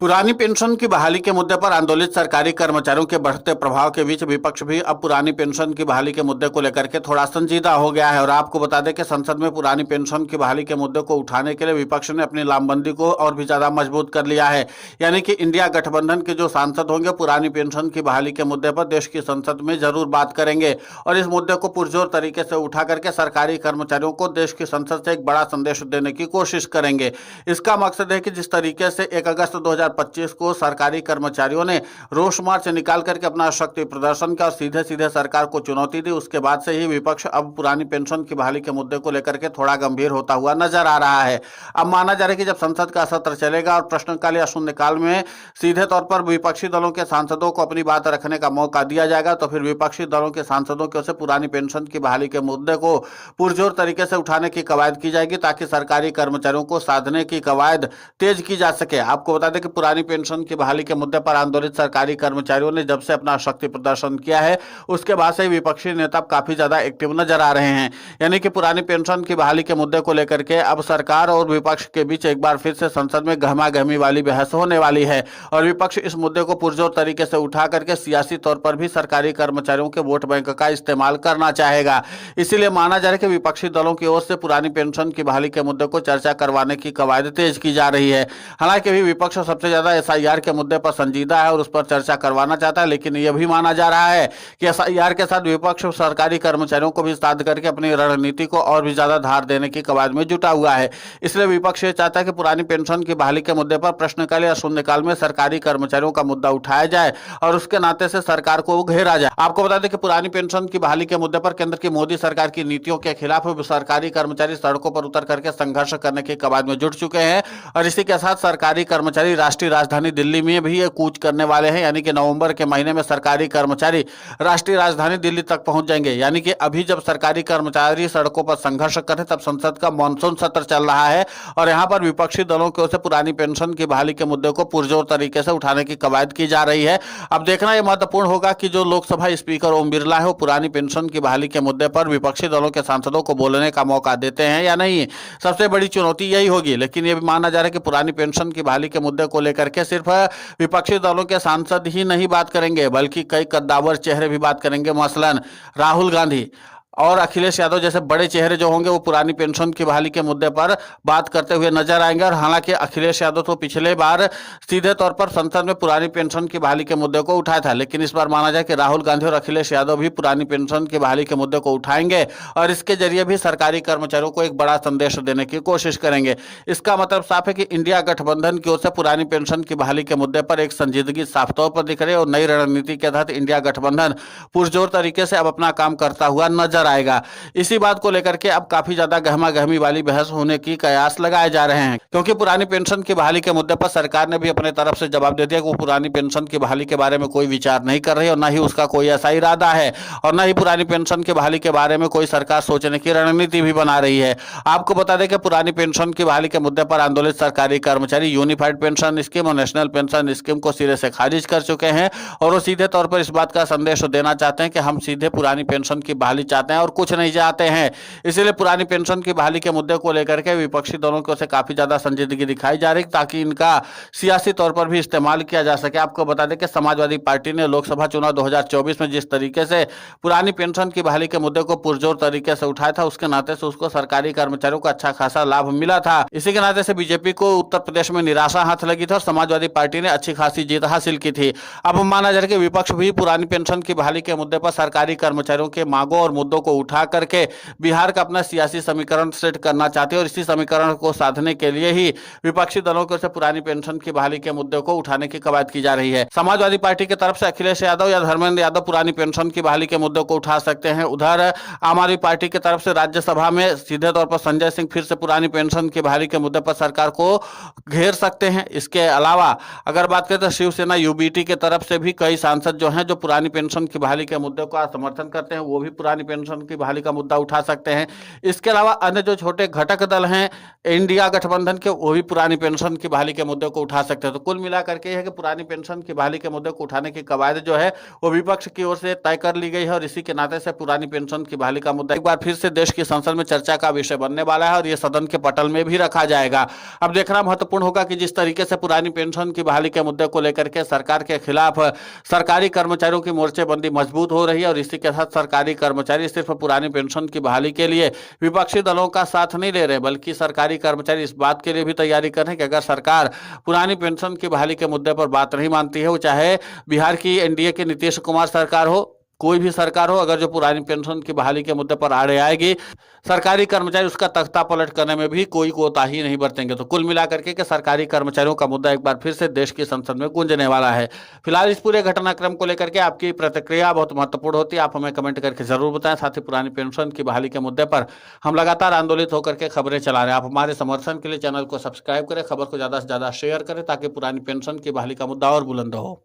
पुरानी पेंशन की बहाली के मुद्दे पर आंदोलित सरकारी कर्मचारियों के बढ़ते प्रभाव के बीच विपक्ष भी अब पुरानी पेंशन की बहाली के मुद्दे को लेकर के थोड़ा संजीदा हो गया है। और आपको बता दें कि संसद में पुरानी पेंशन की बहाली के मुद्दे को उठाने के लिए विपक्ष ने अपनी लामबंदी को और भी ज्यादा मजबूत कर लिया है। यानी कि इंडिया गठबंधन के जो सांसद होंगे पुरानी पेंशन की बहाली के मुद्दे पर देश की संसद में जरूर बात करेंगे और इस मुद्दे को पुरजोर तरीके से उठा करके सरकारी कर्मचारियों को देश की संसद से एक बड़ा संदेश देने की कोशिश करेंगे। इसका मकसद है कि जिस तरीके से 1 अगस्त 2025 को सरकारी कर्मचारियों ने रोष मार्च निकाल करके अपना शक्ति प्रदर्शन किया और सीधे सीधे सरकार को चुनौती दी, उसके बाद से ही विपक्ष अब पुरानी पेंशन की बहाली के मुद्दे को लेकर के थोड़ा गंभीर होता हुआ नजर आ रहा है। अब माना जा रहा है कि जब संसद का सत्र चलेगा और प्रश्नकाल या शून्यकाल में सीधे तौर पर विपक्षी दलों के सांसदों को अपनी बात रखने का मौका दिया जाएगा, तो फिर विपक्षी दलों के सांसदों की ओर से पुरानी पेंशन की बहाली के मुद्दे को पुरजोर तरीके से उठाने की कवायद की जाएगी ताकि सरकारी कर्मचारियों को साधने की कवायद तेज की जा सके। आपको बता दें कि पुरानी पेंशन की बहाली के मुद्दे पर आंदोलित सरकारी कर्मचारियों ने जब से अपना शक्ति प्रदर्शन किया है उसके बाद से विपक्षी नेता काफी ज्यादा एक्टिव नजर आ रहे हैं। यानी कि पुरानी पेंशन की बहाली के मुद्दे को लेकर के अब सरकार और विपक्ष के बीच एक बार फिर से संसद में गहमा-गहमी वाली बहस होने वाली है और विपक्ष इस मुद्दे को पुरजोर तरीके से उठा करके सियासी तौर पर भी सरकारी कर्मचारियों के वोट बैंक का इस्तेमाल करना चाहेगा। इसीलिए माना जा रहा है कि विपक्षी दलों की ओर से पुरानी पेंशन की बहाली के मुद्दे को चर्चा करवाने की कवायद तेज की जा रही है। हालांकि अभी विपक्ष सबसे ज्यादा एसआईआर के मुद्दे पर संजीदा है और उस पर चर्चा करवाना चाहता है, लेकिन यह भी माना जा रहा है कि एसआईआर के साथ विपक्ष सरकारी कर्मचारियों को भी साथ करके अपनी रणनीति को और भी ज्यादा धार देने की कवायद में जुटा हुआ है। इसलिए विपक्ष ये चाहता है कि पुरानी पेंशन की बहाली के मुद्दे पर प्रश्नकाल या शून्यकाल में सरकारी कर्मचारियों का मुद्दा उठाया जाए और उसके नाते से सरकार को घेरा जाए। आपको बता दें कि पुरानी पेंशन की बहाली के मुद्दे पर केंद्र की मोदी सरकार की नीतियों के खिलाफ सरकारी कर्मचारी सड़कों पर उतर करके संघर्ष करने की कवायद में जुट चुके हैं और इसी के साथ सरकारी कर्मचारी राष्ट्रीय राजधानी दिल्ली में भी ये कूच करने वाले हैं। यानी कि नवंबर के महीने में सरकारी कर्मचारी राष्ट्रीय राजधानी दिल्ली तक पहुंच जाएंगे। यानी कि अभी जब सरकारी कर्मचारी सड़कों पर संघर्ष कर रहे तब संसद का मानसून सत्र चल रहा है और यहां पर विपक्षी दलों की ओर से पुरानी पेंशन की बहाली के मुद्दे को पुरजोर तरीके से उठाने की कवायद की जा रही है। अब देखना यह महत्वपूर्ण होगा कि जो लोकसभा स्पीकर ओम बिरला है वो पुरानी पेंशन की बहाली के मुद्दे पर विपक्षी दलों के सांसदों को बोलने का मौका देते हैं या नहीं। सबसे बड़ी चुनौती यही होगी। लेकिन यह भी माना जा रहा है कि पुरानी पेंशन की बहाली के मुद्दे को लेकर के सिर्फ विपक्षी दलों के सांसद ही नहीं बात करेंगे बल्कि कई कद्दावर चेहरे भी बात करेंगे। मसलन राहुल गांधी और अखिलेश यादव जैसे बड़े चेहरे जो होंगे वो पुरानी पेंशन की बहाली के मुद्दे पर बात करते हुए नजर आएंगे। और हालांकि अखिलेश यादव तो पिछले बार सीधे तौर पर संसद में पुरानी पेंशन की बहाली के मुद्दे को उठाया था, लेकिन इस बार माना जाए कि राहुल गांधी और अखिलेश यादव भी पुरानी पेंशन की बहाली के मुद्दे को उठाएंगे और इसके जरिए भी सरकारी कर्मचारियों को एक बड़ा संदेश देने की कोशिश करेंगे। इसका मतलब साफ है कि इंडिया गठबंधन की ओर से पुरानी पेंशन की बहाली के मुद्दे पर एक संजीदगी साफ तौर पर दिख रही है और नई रणनीति के तहत इंडिया गठबंधन पुरजोर तरीके से अब अपना काम करता हुआ नजर आएगा। इसी बात को लेकर के अब काफी ज्यादा गहमा गहमी वाली बहस होने की कयास लगाए जा रहे हैं, क्योंकि पुरानी पेंशन की बहाली के मुद्दे पर सरकार ने भी अपने तरफ से जवाब दे दिया कि वो पुरानी पेंशन की बहाली के बारे में कोई विचार नहीं कर रही और न ही उसका कोई ऐसा इरादा है और न ही पुरानी पेंशन की बहाली के बारे में कोई सरकार सोचने की रणनीति भी बना रही है। आपको बता दें कि पुरानी पेंशन की बहाली के मुद्दे पर आंदोलित सरकारी कर्मचारी यूनिफाइड पेंशन स्कीम और नेशनल पेंशन स्कीम को सिरे से खारिज कर चुके हैं और वो सीधे तौर पर इस बात का संदेश देना चाहते हैं कि हम सीधे पुरानी पेंशन की बहाली चाहते हैं और कुछ नहीं चाहते हैं। इसलिए पुरानी पेंशन की बहाली के मुद्दे को लेकर के विपक्षी दलों की ओर से काफी ज्यादा संजीदगी दिखाई जा रही ताकि इनका सियासी तौर पर भी इस्तेमाल किया जा सके। आपको बता दें कि समाजवादी पार्टी ने लोकसभा चुनाव 2024 में जिस तरीके से पुरानी पेंशन की बहाली के मुद्दे को पुरजोर तरीके से उठाया था उसके नाते से उसको सरकारी कर्मचारियों को अच्छा खासा लाभ मिला था। इसी के नाते से बीजेपी को उत्तर प्रदेश में निराशा हाथ लगी थी और समाजवादी पार्टी ने अच्छी खासी जीत हासिल की थी। अब माना जा रहा है कि विपक्ष भी पुरानी पेंशन की बहाली के मुद्दे पर सरकारी कर्मचारियों के मांगों और मुद्दों को उठा करके बिहार का अपना सियासी समीकरण सेट करना चाहते हैं और इसी समीकरण को साधने के लिए ही विपक्षी दलों की ओर से पुरानी पेंशन की बहाली के मुद्दे को उठाने की कवायद की जा रही है। समाजवादी पार्टी की तरफ से अखिलेश यादव या धर्मेंद्र यादव पुरानी पेंशन की बहाली के मुद्दे को उठा सकते हैं। उधर आम आदमी पार्टी की तरफ से राज्यसभा में सीधे तौर पर संजय सिंह फिर से पुरानी पेंशन की बहाली के मुद्दे पर सरकार को घेर सकते हैं। इसके अलावा अगर बात करें तो शिवसेना यूबीटी की तरफ से भी कई सांसद जो हैं जो पुरानी पेंशन की बहाली के मुद्दे का समर्थन करते हैं वो भी पुरानी पेंशन पेंशन की बहाली का मुद्दा उठा सकते हैं। इसके अलावा अन्य जो छोटे घटक दल हैं इंडिया गठबंधन के, वो भी पुरानी पेंशन की बहाली के मुद्दे को उठा सकते हैं। तो कुल मिलाकर के यह है कि पुरानी पेंशन की बहाली के मुद्दे को उठाने की कवायद जो है वो विपक्ष की ओर से तय कर ली गई है और इसी के नाते से पुरानी पेंशन की बहाली का मुद्दा एक बार फिर से देश की संसद में चर्चा का विषय बनने वाला है और ये सदन के पटल में भी रखा जाएगा। अब देखना महत्वपूर्ण होगा कि जिस तरीके से पुरानी पेंशन की बहाली के मुद्दे को लेकर के सरकार के खिलाफ सरकारी कर्मचारियों की मोर्चेबंदी मजबूत हो रही है और इसी के साथ सरकारी कर्मचारी सिर्फ पुरानी पेंशन की बहाली के लिए विपक्षी दलों का साथ नहीं ले रहे, बल्कि सरकारी कर्मचारी इस बात के लिए भी तैयारी कर रहे हैं कि अगर सरकार पुरानी पेंशन की बहाली के मुद्दे पर बात नहीं मानती है, वो चाहे बिहार की एनडीए के नीतीश कुमार सरकार हो, कोई भी सरकार हो, अगर जो पुरानी पेंशन की बहाली के मुद्दे पर आड़े आएगी, सरकारी कर्मचारी उसका तख्ता पलट करने में भी कोई कोताही नहीं बरतेंगे। तो कुल मिलाकर के सरकारी कर्मचारियों का मुद्दा एक बार फिर से देश की संसद में गूंजने वाला है। फिलहाल इस पूरे घटनाक्रम को लेकर के आपकी प्रतिक्रिया बहुत महत्वपूर्ण होती है, आप हमें कमेंट करके जरूर बताएं। साथ ही पुरानी पेंशन की बहाली के मुद्दे पर हम लगातार आंदोलित होकर के खबरें चला रहे हैं। आप हमारे समर्थन के लिए चैनल को सब्सक्राइब करें, खबर को ज्यादा से ज्यादा शेयर करें ताकि पुरानी पेंशन की बहाली का मुद्दा और बुलंद हो।